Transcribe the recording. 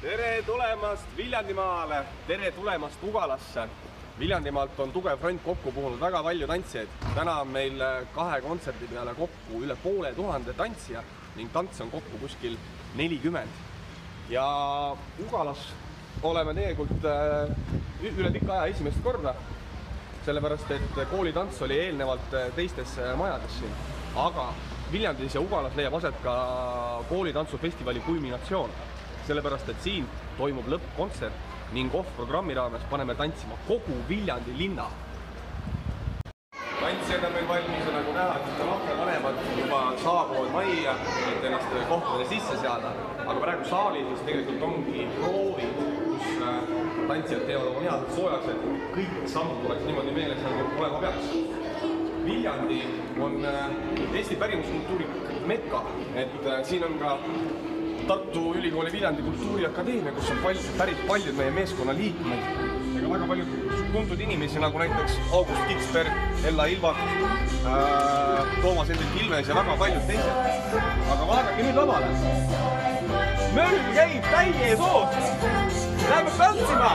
Tere tulemast Viljandimaale, tere tulemast Ugalasse. Viljandimaalt on tugev front kokku puhunud väga palju tantsijaid. Täna on meil 2 kontserdi peale kokku üle 500 tantsija ning tants on kokku kuskil 40. Ja Ugalas oleme tegelikult üle pika aja esimest korda, sellepärast et koolitants oli eelnevalt teistes majades siin. Aga Viljandis ja Ugalas leiab aset ka koolitantsufestivali kulminatsioon, sellepärast et siin toimub lõppkontsert ning off-programmi raames paneme tantsima kogu Viljandi linna. Tantsijad on meil valmis ja nagu näha, et lapsevanemad juba saabuvad majja, et ennast kohtadele sisse seada. Aga praegu saalis tegelikult ongi proovid, kus tantsijad teevad oma head soojaks, et kõik sammud oleks niimoodi meeles, nagu olema peaks. Viljandi on Eesti pärimuskultuuri mekka, et siin on ka Tartu Ülikooli Viljandi Kultuuriakadeemia, kus on pärit paljud meie meeskonna liikmed ja ka väga paljud tuntud inimesi, nagu näiteks August Kiksberg, Ella Ilvak, Toomas Hendrik Ilves ja väga paljud teised. Aga vaadake nüüd lavale. Möll käib täies hoos. Läheme tantsima!